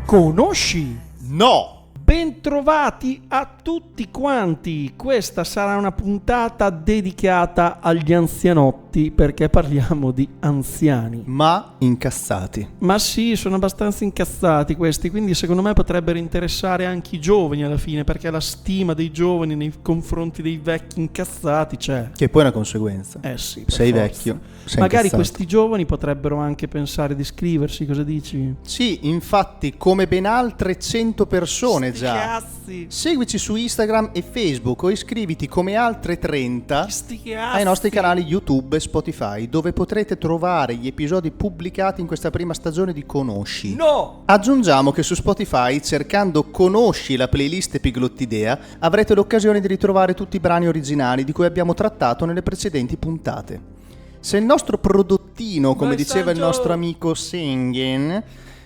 Conosci? No! Bentrovati a tutti quanti, questa sarà una puntata dedicata agli anzianotti perché parliamo di anziani. Ma incazzati. Ma sì, sono abbastanza incazzati questi, quindi secondo me potrebbero interessare anche i giovani alla fine, perché la stima dei giovani nei confronti dei vecchi incazzati c'è. Che poi è una conseguenza. Sì, sei forza. vecchio, sei Magari incazzato. questi giovani potrebbero anche pensare di iscriversi, cosa dici? Sì, infatti, come ben altre 100 persone Sti già. cazzi! Seguici su Instagram e Facebook o iscriviti come altre 30 Sti cazzi! ai nostri canali YouTube e Spotify, dove potrete trovare gli episodi pubblicati in questa prima stagione di Conosci. No! Aggiungiamo che su Spotify, cercando Conosci la playlist Epiglottidea, avrete l'occasione di ritrovare tutti i brani originali di cui abbiamo trattato nelle precedenti puntate. Se il nostro prodottino, come diceva il nostro amico Singen,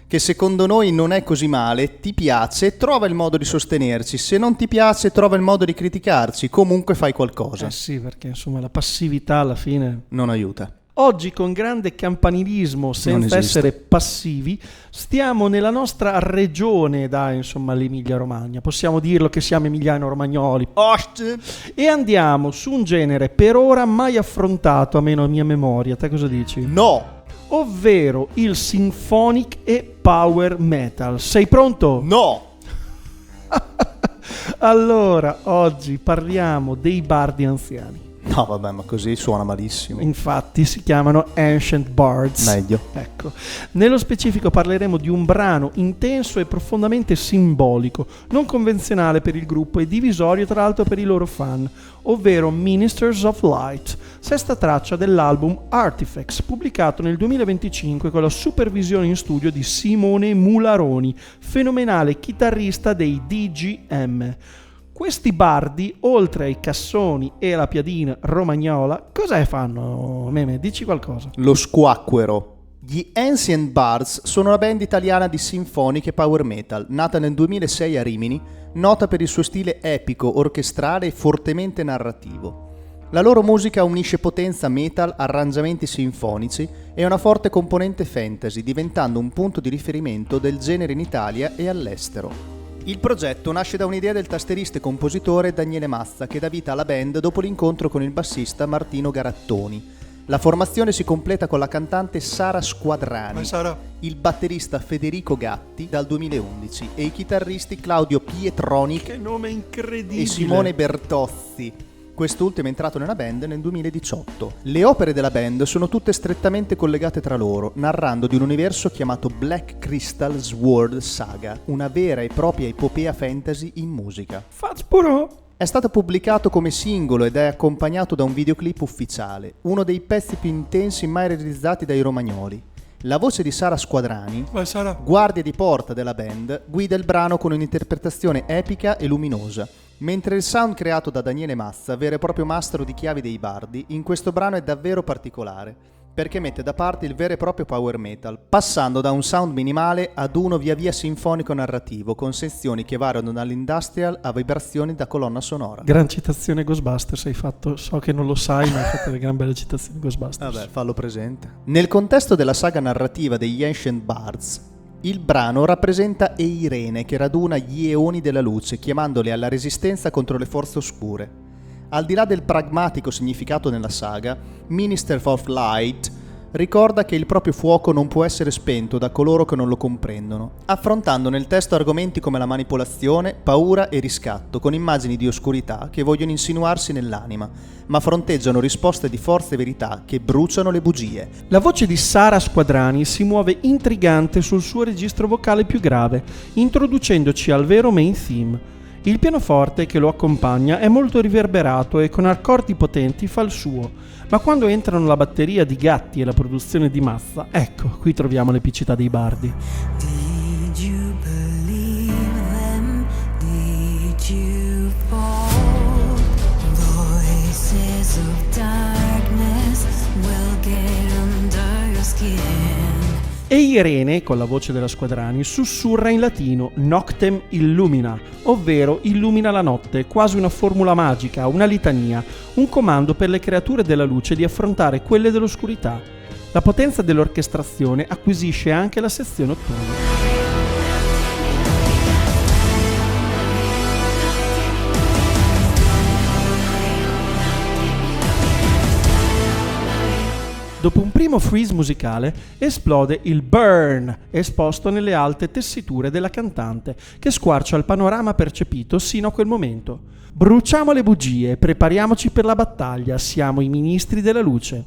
che secondo noi non è così male, ti piace, trova il modo di sostenerci. Se non ti piace, trova il modo di criticarci. Comunque fai qualcosa. Sì, perché insomma la passività alla fine... Non aiuta. Oggi con grande campanilismo, senza essere passivi, stiamo nella nostra regione, insomma l'Emilia Romagna. Possiamo dirlo che siamo emiliano-romagnoli. E andiamo su un genere per ora mai affrontato, a meno a mia memoria. Te cosa dici? No! Ovvero il symphonic e power metal. Sei pronto? No! Allora, oggi parliamo dei bardi anziani. No, vabbè, ma così suona malissimo. Infatti si chiamano Ancient Bards. Meglio. Ecco. Nello specifico parleremo di un brano intenso e profondamente simbolico, non convenzionale per il gruppo e divisorio tra l'altro per i loro fan, ovvero Ministers of Light, sesta traccia dell'album Artifacts, pubblicato nel 2025 con la supervisione in studio di Simone Mularoni, fenomenale chitarrista dei DGM. Questi bardi, oltre ai cassoni e alla piadina romagnola, cosa fanno, Meme? Dici qualcosa. Lo squacquero. Gli Ancient Bards sono una band italiana di symphonic e power metal, nata nel 2006 a Rimini, nota per il suo stile epico, orchestrale e fortemente narrativo. La loro musica unisce potenza metal, arrangiamenti sinfonici e una forte componente fantasy, diventando un punto di riferimento del genere in Italia e all'estero. Il progetto nasce da un'idea del tastierista e compositore Daniele Mazza, che dà vita alla band dopo l'incontro con il bassista Martino Garattoni. La formazione si completa con la cantante Sara Squadrani, il batterista Federico Gatti dal 2011 e i chitarristi Claudio Pietronic Che nome incredibile! e Simone Bertozzi. Quest'ultimo è entrato nella band nel 2018. Le opere della band sono tutte strettamente collegate tra loro, narrando di un universo chiamato Black Crystal Sword Saga, una vera e propria epopea fantasy in musica. È stato pubblicato come singolo ed è accompagnato da un videoclip ufficiale, uno dei pezzi più intensi mai realizzati dai romagnoli. La voce di Sara Squadrani, guardia di porta della band, guida il brano con un'interpretazione epica e luminosa, mentre il sound creato da Daniele Mazza, vero e proprio mastro di chiavi dei bardi, in questo brano è davvero particolare, perché mette da parte il vero e proprio power metal, passando da un sound minimale ad uno via via sinfonico narrativo, con sezioni che variano dall'industrial a vibrazioni da colonna sonora. Gran citazione Ghostbusters hai fatto, so che non lo sai, ma hai fatto delle gran belle citazioni Ghostbusters. Vabbè, fallo presente. Nel contesto della saga narrativa degli Ancient Bards, il brano rappresenta Eirene che raduna gli eoni della luce, chiamandoli alla resistenza contro le forze oscure. Al di là del pragmatico significato nella saga, Minister of Light ricorda che il proprio fuoco non può essere spento da coloro che non lo comprendono, affrontando nel testo argomenti come la manipolazione, paura e riscatto, con immagini di oscurità che vogliono insinuarsi nell'anima, ma fronteggiano risposte di forza e verità che bruciano le bugie. La voce di Sara Squadrani si muove intrigante sul suo registro vocale più grave, introducendoci al vero main theme. Il pianoforte che lo accompagna è molto riverberato e con accordi potenti fa il suo, ma quando entrano la batteria di Gatti e la produzione di Mazza, ecco, qui troviamo l'epicità dei bardi. Did you believe them? Did you fall? Voices of darkness will get under your skin. E Irene, con la voce della Squadrani, sussurra in latino Noctem illumina, ovvero illumina la notte, quasi una formula magica, una litania, un comando per le creature della luce di affrontare quelle dell'oscurità. La potenza dell'orchestrazione acquisisce anche la sezione notturna. Dopo un primo freeze musicale esplode il burn, esposto nelle alte tessiture della cantante, che squarcia il panorama percepito sino a quel momento. Bruciamo le bugie, prepariamoci per la battaglia, siamo i ministri della luce.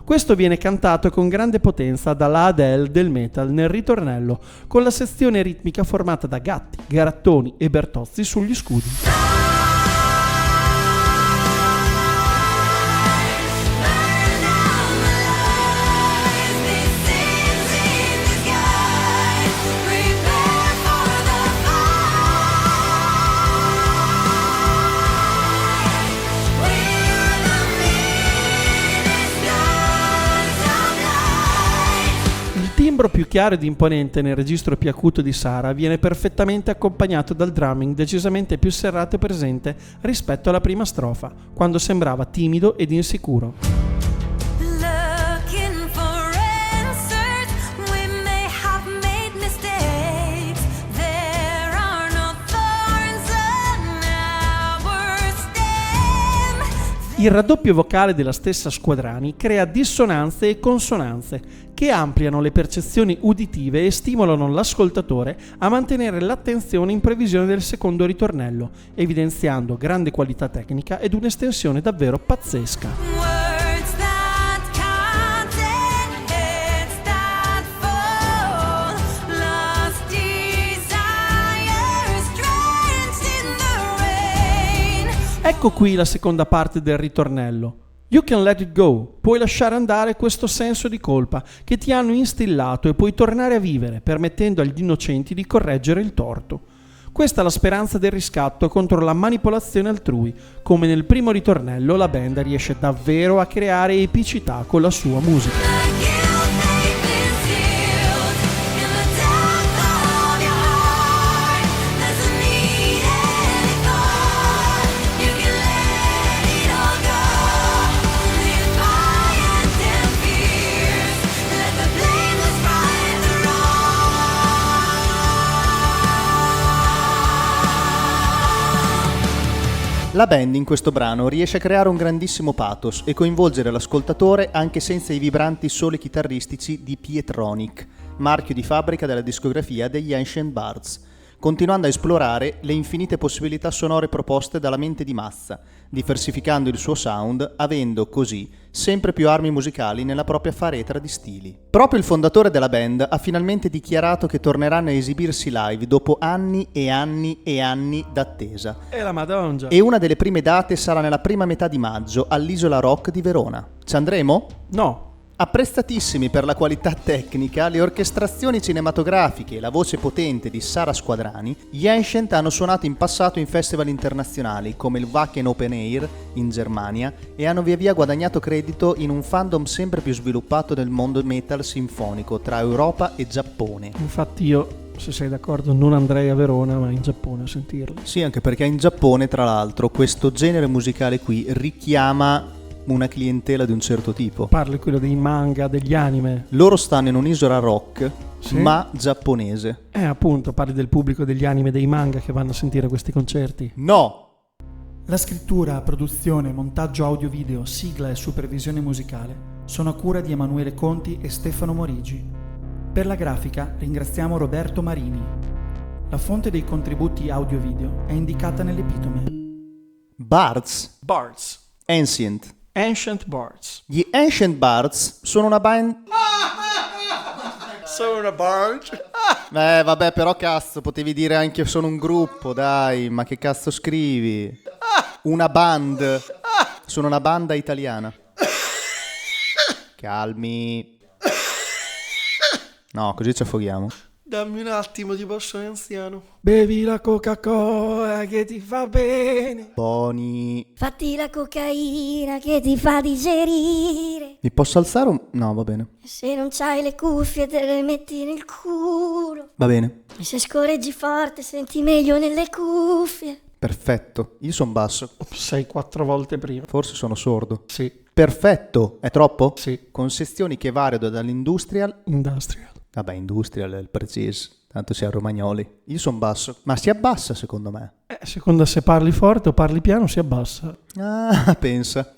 Questo viene cantato con grande potenza dalla Adele del metal nel ritornello, con la sezione ritmica formata da gatti, garattoni e bertozzi sugli scudi. Il timbro più chiaro ed imponente nel registro più acuto di Sara viene perfettamente accompagnato dal drumming decisamente più serrato e presente rispetto alla prima strofa, quando sembrava timido ed insicuro. Looking for answers, we may have made mistakes. There are no thorns on our stem. Il raddoppio vocale della stessa Squadrani crea dissonanze e consonanze che ampliano le percezioni uditive e stimolano l'ascoltatore a mantenere l'attenzione in previsione del secondo ritornello, evidenziando grande qualità tecnica ed un'estensione davvero pazzesca. Words that contain heads that fall, lost desires drenched in the rain. Ecco qui la seconda parte del ritornello. You can let it go, puoi lasciare andare questo senso di colpa che ti hanno instillato e puoi tornare a vivere, permettendo agli innocenti di correggere il torto. Questa è la speranza del riscatto contro la manipolazione altrui. Come nel primo ritornello, la band riesce davvero a creare epicità con la sua musica. The guilt they've been sealed in the depth of your heart. Doesn't need any thought. You can let it all go. Defiant and fierce, let the blameless right the wrong. La band in questo brano riesce a creare un grandissimo pathos e coinvolgere l'ascoltatore anche senza i vibranti soli chitarristici di Pietronic, marchio di fabbrica della discografia degli Ancient Bards, continuando a esplorare le infinite possibilità sonore proposte dalla mente di Mazza, diversificando il suo sound, avendo così sempre più armi musicali nella propria faretra di stili. Proprio il fondatore della band ha finalmente dichiarato che torneranno a esibirsi live dopo anni e anni e anni d'attesa. E la Madonna. E una delle prime date sarà nella prima metà di maggio all'Isola Rock di Verona. Ci andremo? No. Apprezzatissimi per la qualità tecnica, le orchestrazioni cinematografiche e la voce potente di Sara Squadrani, gli Ancient hanno suonato in passato in festival internazionali come il Wacken Open Air in Germania e hanno via via guadagnato credito in un fandom sempre più sviluppato del mondo metal sinfonico tra Europa e Giappone. Infatti io, se sei d'accordo, non andrei a Verona ma in Giappone a sentirli. Sì, anche perché in Giappone, tra l'altro, questo genere musicale qui richiama una clientela di un certo tipo. Parli quello dei manga, degli anime. Loro stanno in un'isola rock, Sì. ma giapponese. Appunto, parli del pubblico degli anime, dei manga che vanno a sentire questi concerti. No! La scrittura, produzione, montaggio audio-video, sigla e supervisione musicale sono a cura di Emanuele Conti e Stefano Morigi. Per la grafica ringraziamo Roberto Marini. La fonte dei contributi audio-video è indicata nell'epitome. Bards? Bards. Ancient. Ancient Bards. Gli Ancient Bards sono una band... Sono una band. vabbè, però cazzo, potevi dire anche sono un gruppo, dai, ma che cazzo scrivi? Una band. Sono una banda italiana. Calmi. No, così ci affoghiamo. Dammi un attimo, ti posso anziano. Bevi la Coca-Cola che ti fa bene. Boni. Fatti la cocaina che ti fa digerire. Mi posso alzare un... No, va bene. Se non c'hai le cuffie te le metti nel culo. Va bene. E se scorreggi forte senti meglio nelle cuffie. Perfetto. Io sono basso. Sei 4 volte prima. Forse sono sordo. Sì. Perfetto. È troppo? Sì. Con sezioni che variano dall'industrial... Industrial. Vabbè, industrial è il preciso. Tanto si è a romagnoli. Io sono basso. Ma si abbassa secondo me. Secondo se parli forte o parli piano si abbassa. Ah, pensa.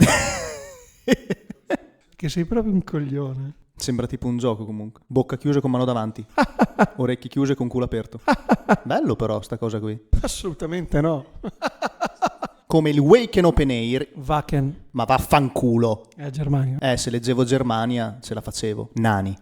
Che sei proprio un coglione. Sembra tipo un gioco comunque. Bocca chiusa con mano davanti. Orecchie chiuse con culo aperto. Bello però sta cosa qui. Assolutamente no. Come il Waken Open Air. Wacken. Ma vaffanculo. Germania. Se leggevo Germania ce la facevo. Nani.